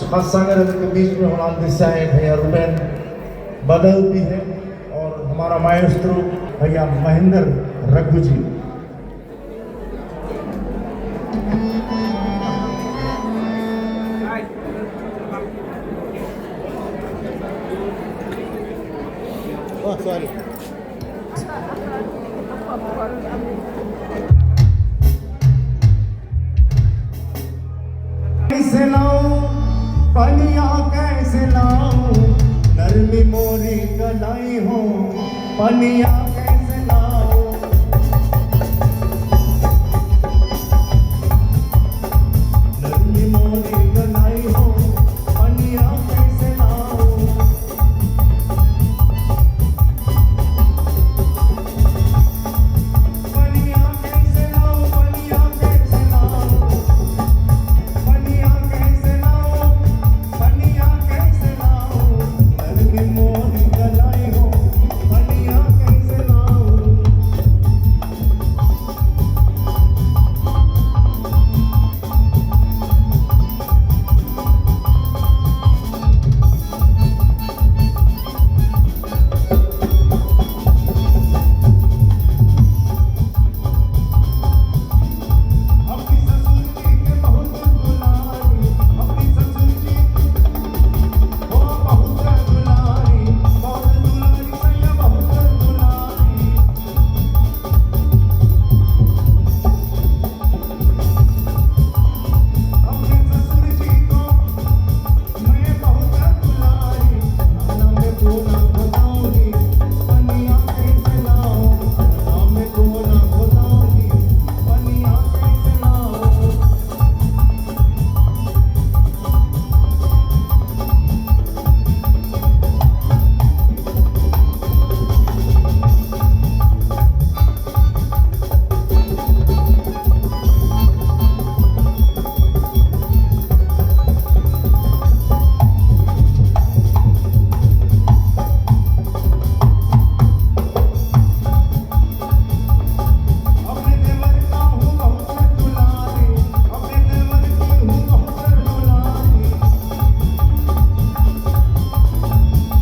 कुछ हादसा के बीच में होना दिशा है भैया रुबेन बदल भी है और हमारा माएस्ट्रो भैया महेंद्र रघु जी। सॉरी कैसे लाऊं पनिया कैसे लाऊं नरमी मोरी कलाई हो पनिया कैसे लाऊं नरमी मोरी कलाई हो पनिया कैसे लाऊं पनिया कैसे लाऊं पनिया कैसे लाऊं पनिया कैसे लाऊं पनिया कैसे लाऊं नरमी मोरी कलाई हो पनिया कैसे लाऊं। अपनी ससुर जी के बहुत दुलारी अपनी ससुर जी ओ बहुत दुलारी सैया बहुत दुलारी अपने ससुर जी को मैं बहुत दुलारी नाम को ना बताऊंगी पनिया कैसे लाऊं नाम को ना बताऊंगी पनिया कैसे लाऊं। अपने देवर का हूँ बहुत दुलारी अपने देवर की हूँ बहुत दुलारी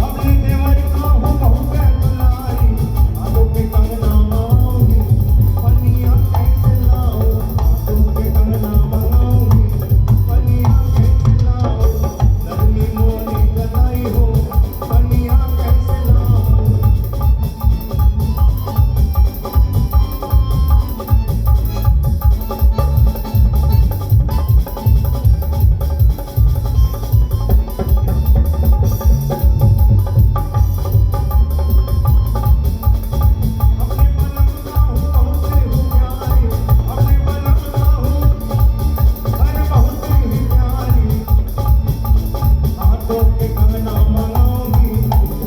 अपने देवर का हूँ बहुत दुलारी आंखों पे कंगना मंगाऊंगी पनिया कैसे लाऊं आंखों पे कंगना मंगाऊंगी पनिया कैसे लाऊं नरमी मोरी कलाई हो पनिया कैसे लाऊं। अपने पलंग का हूँ बहुत ही प्यारी अपने पलंग का हूँ अरे बहुत ही प्यारी हाथों पे कंगना मंगाऊंगी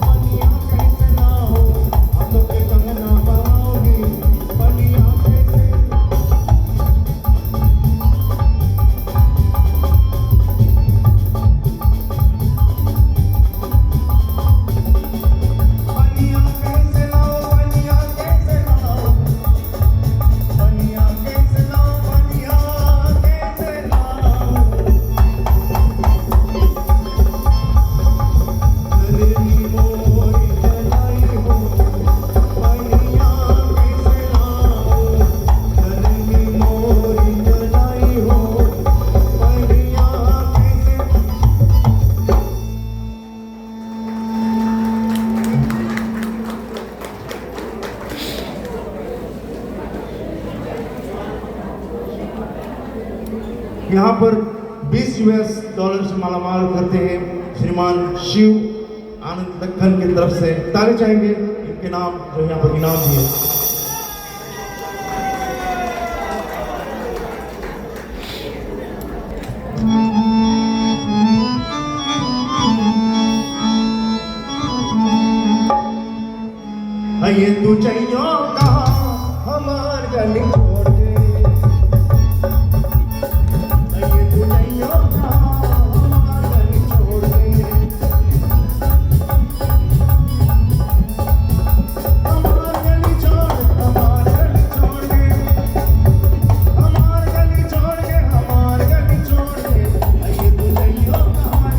पनिया कैसे लाऊं हाथों पे कंगना मंगाऊंगी पनिया कैसे पनिया कैसे लाऊं पनिया कैसे लाऊं पनिया कैसे लाऊं पनिया कैसे लाऊं नरमी मोरी कलाई हो पनिया कैसे लाऊं नरमी मोरी कलाई हो पनिया कैसे। यहाँ पर $20 से मालामाल करते हैं श्रीमान शिव आनंद दक्खन की तरफ से ताली चाहेंगे इनके नाम जो यहाँ पर इनाम दिए। ये तू चाहिए का हमार गली छोड़ दे ये तू चाहिए का हमार गली छोड़ दे हमार गली छोड़ दे हमार गली छोड़ के ये तू चाहिए का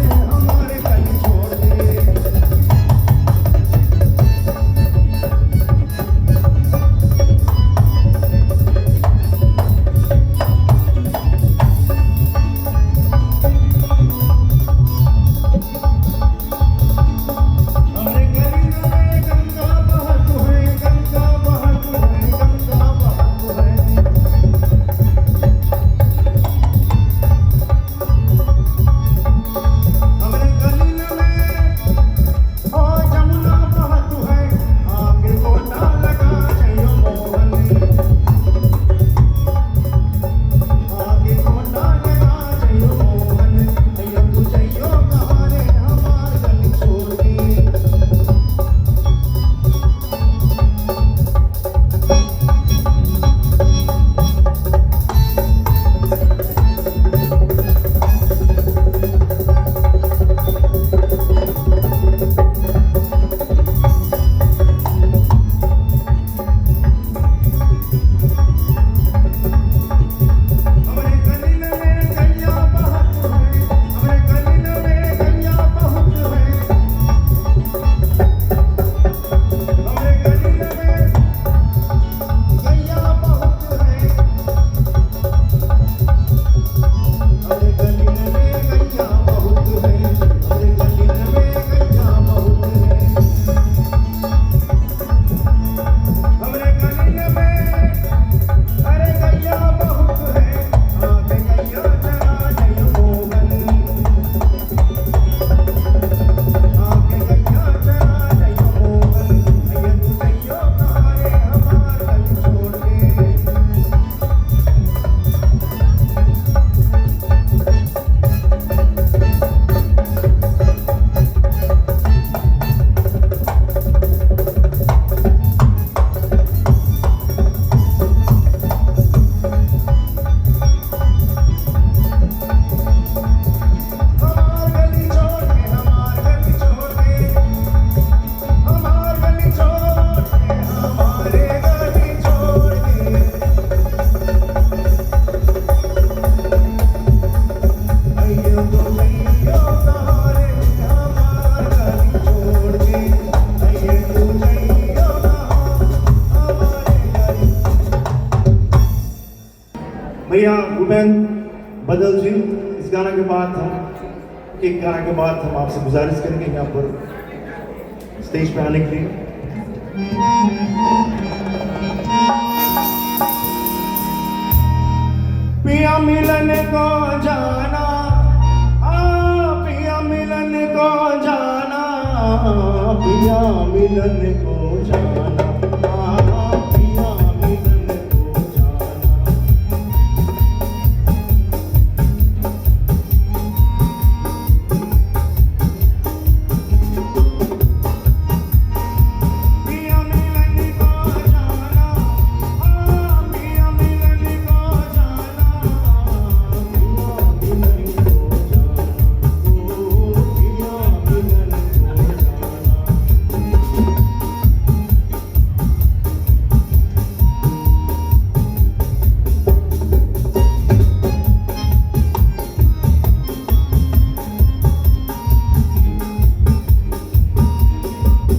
भैया भूपेन बदल जी, इस गाना के बाद एक गाना के बाद हम आपसे गुजारिश करेंगे यहाँ पर स्टेज पे आने के लिए। पिया मिलन को जाना, पिया मिलन को जाना, पिया मिलन को जाना, पिया मिलन को जाना। पिया मिलन को जाना, पिया मिलन को जाना, पिया मिलन को जाना, पिया मिलन को जाना।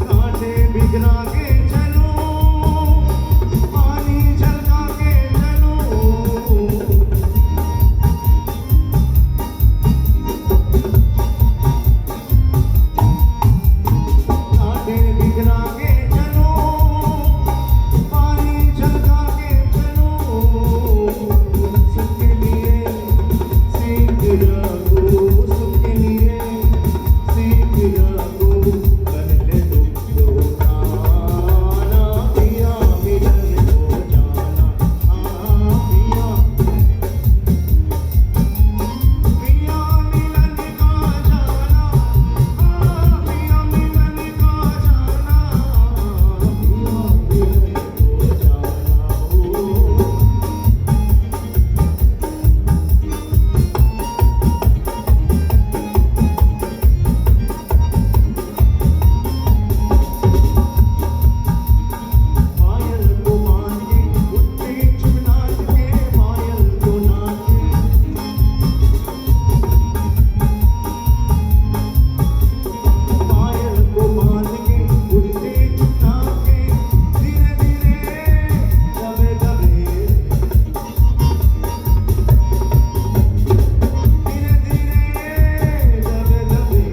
कांटे बिगड़ा के चलो, पानी झलका के चलो, कांटे बिगड़ा के चलो, पानी झलका के चलो, सबके लिए सीख रखो, सबके लिए सीख रखो, पहले दुख उठाना, पिया मिलन को जाना, पिया पिया मिलन को जाना, पिया मिलन को जाना, पिया मिलन को जाना। पायल को मान के उठे चुप नाच के, पायल को नाचे, पायल को मान के उठे चुप नाच के, धीरे धीरे दबे दबे, धीरे धीरे दबे दबे,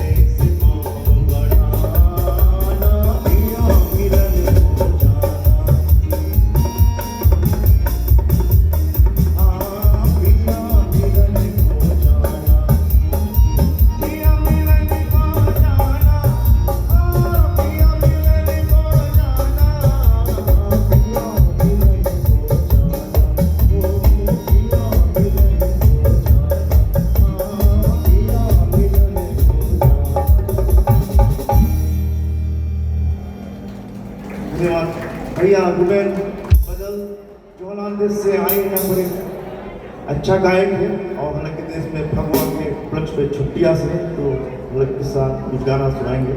ऐसे पाँव बढ़ाना, पिया मिलन को जाना, पिया मिलन को जाना, पिया मिलन को जाना, पिया मिलन को जाना, पिया मिलन को धन्यवाद भैया भूपेन बदल जो होलंद से आए यहाँ पर एक अच्छा गायक है और हालांकि देश में भगवान के उपलक्ष्य पे छुट्टियाँ से तो हालांकि के साथ कुछ गाना सुनाएंगे।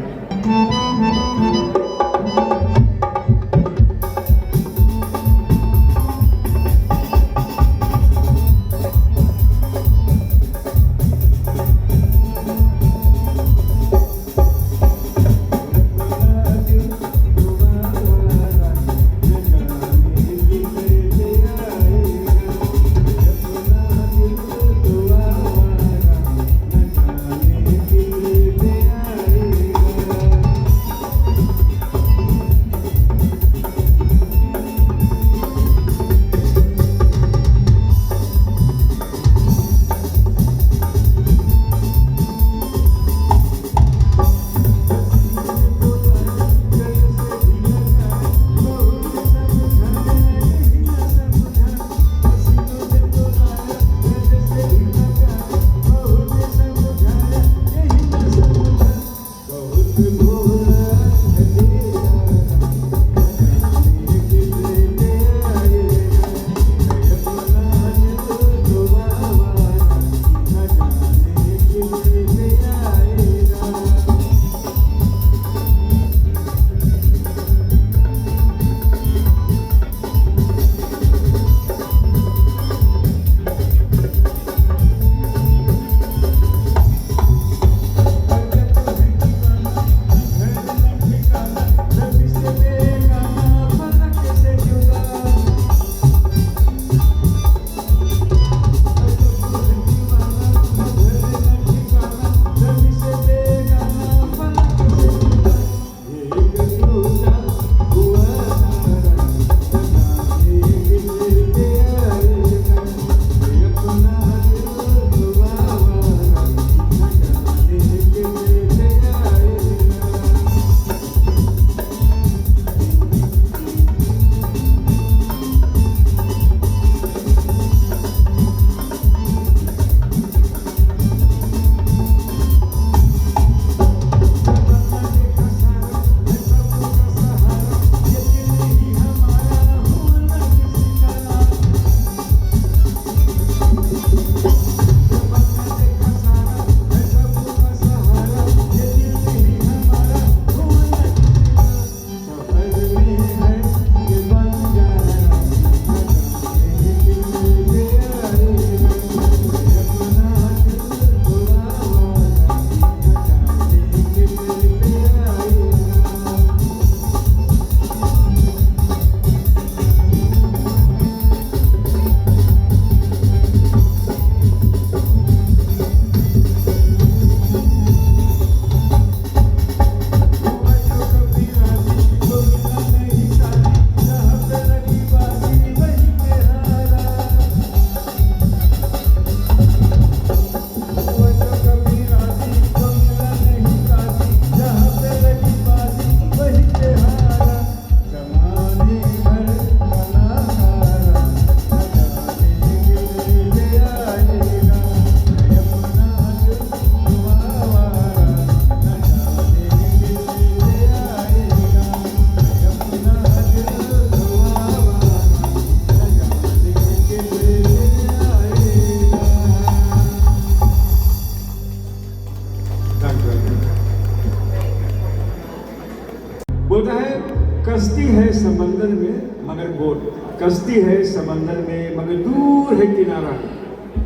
कश्ती है समंदर में मगर बोट, कश्ती है समंदर में मगर दूर है किनारा,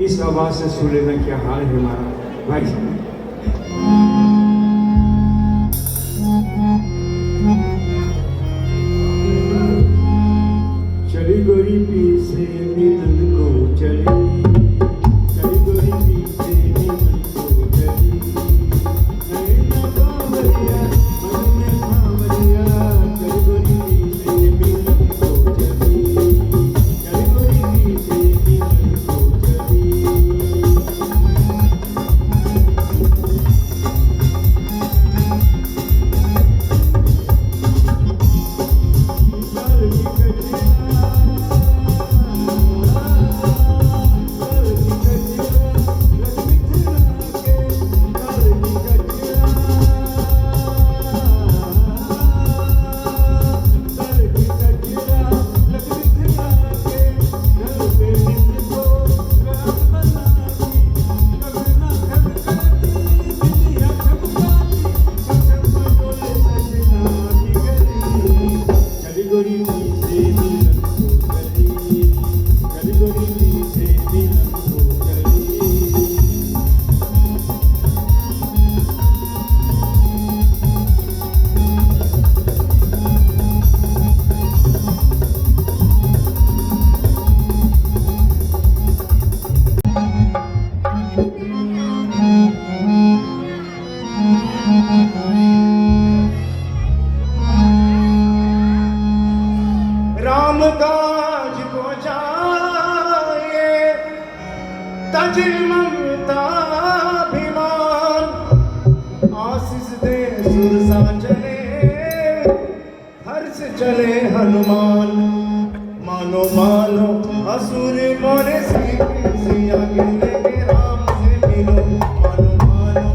इस आवाज से सुन लेना क्या हाल है हमारा भाई। चली गोरी पी से मिलन को चली, चली गोरी पी से मिलन को चली, नैना बावरिया मन में बावरिया, चली गोरी पी से मिलन को चली, चली गोरी पी से मिलन को चली। राम काज को जाए तज ममता अभिमान, आशीष दे सुरसा चले हर्ष चले हनुमान, मानो मानो असुर मोरे सिया गिरने के राम से मिलो, मानो मानो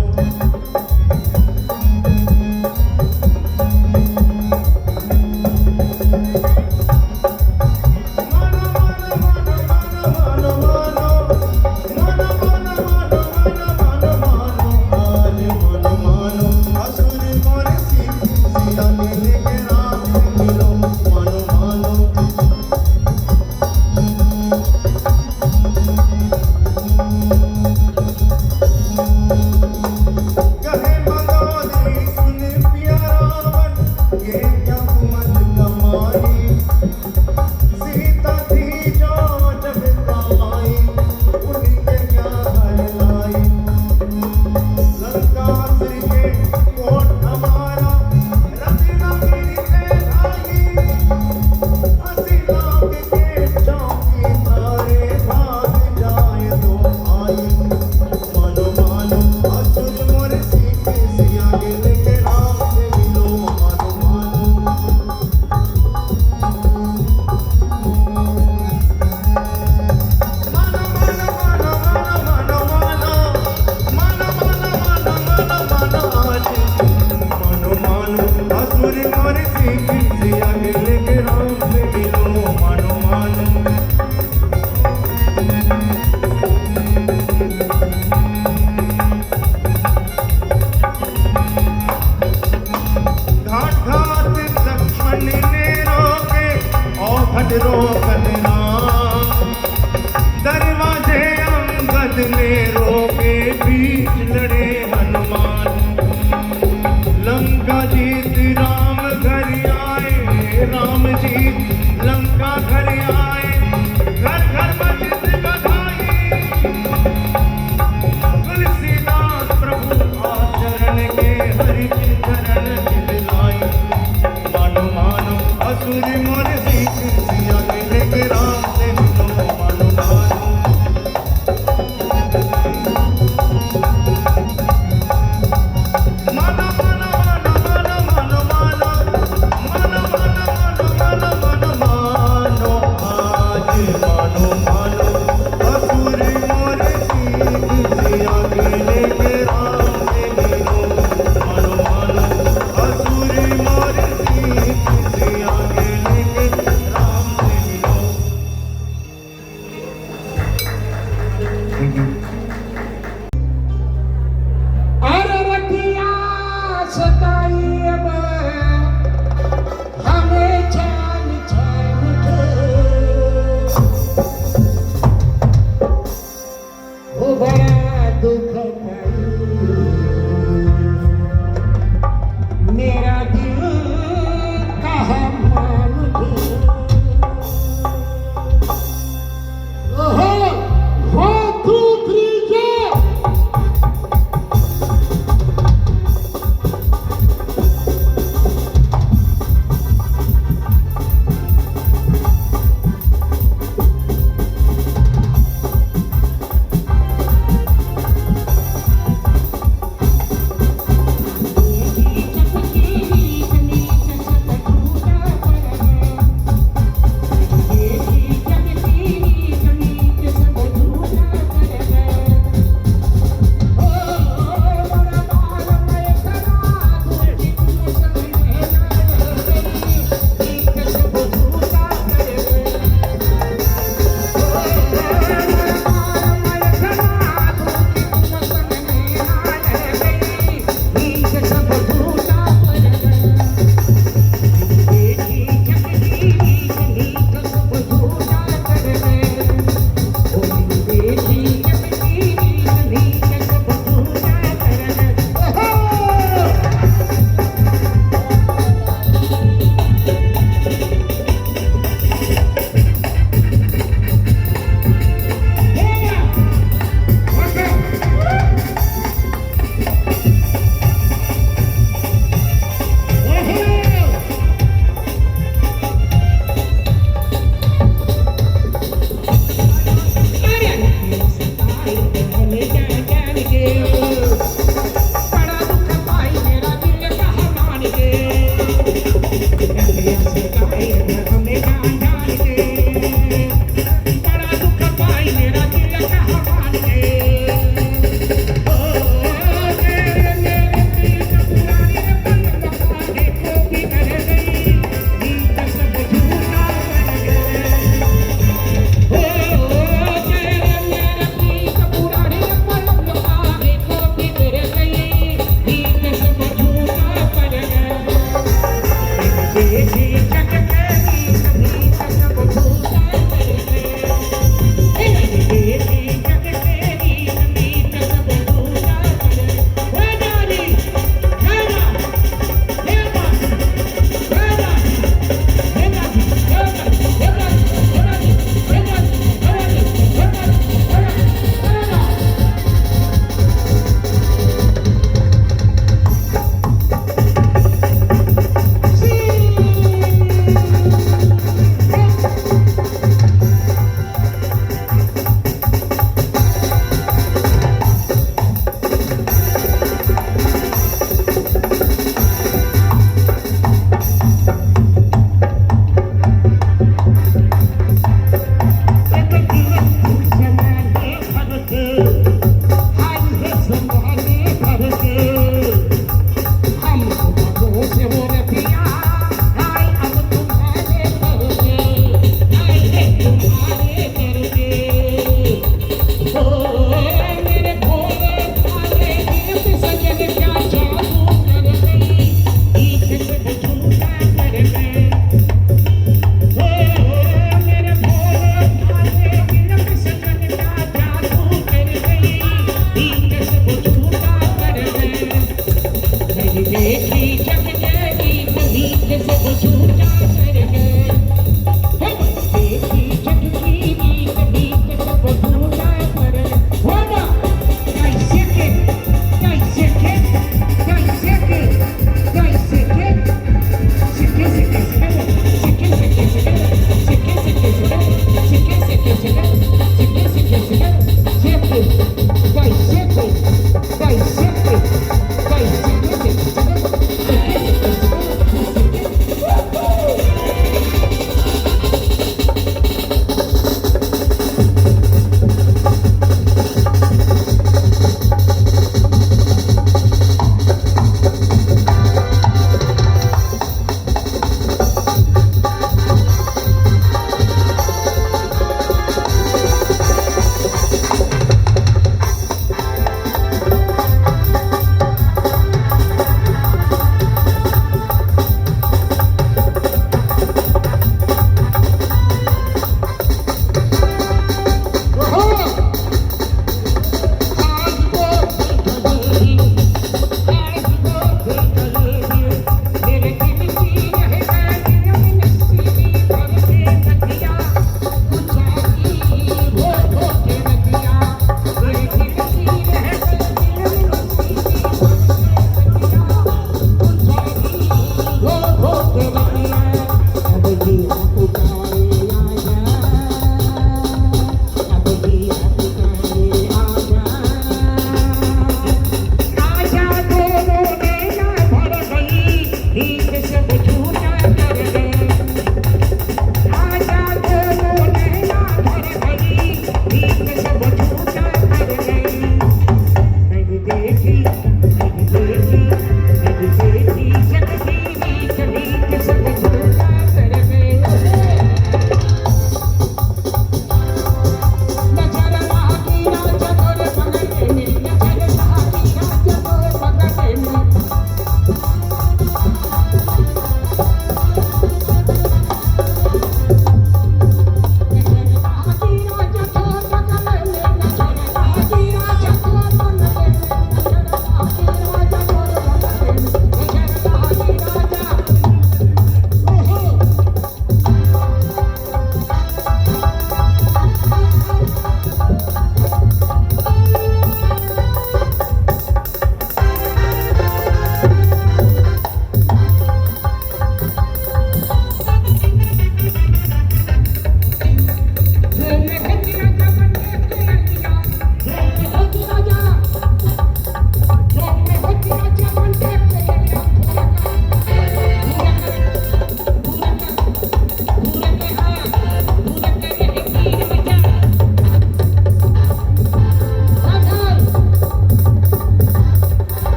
हरे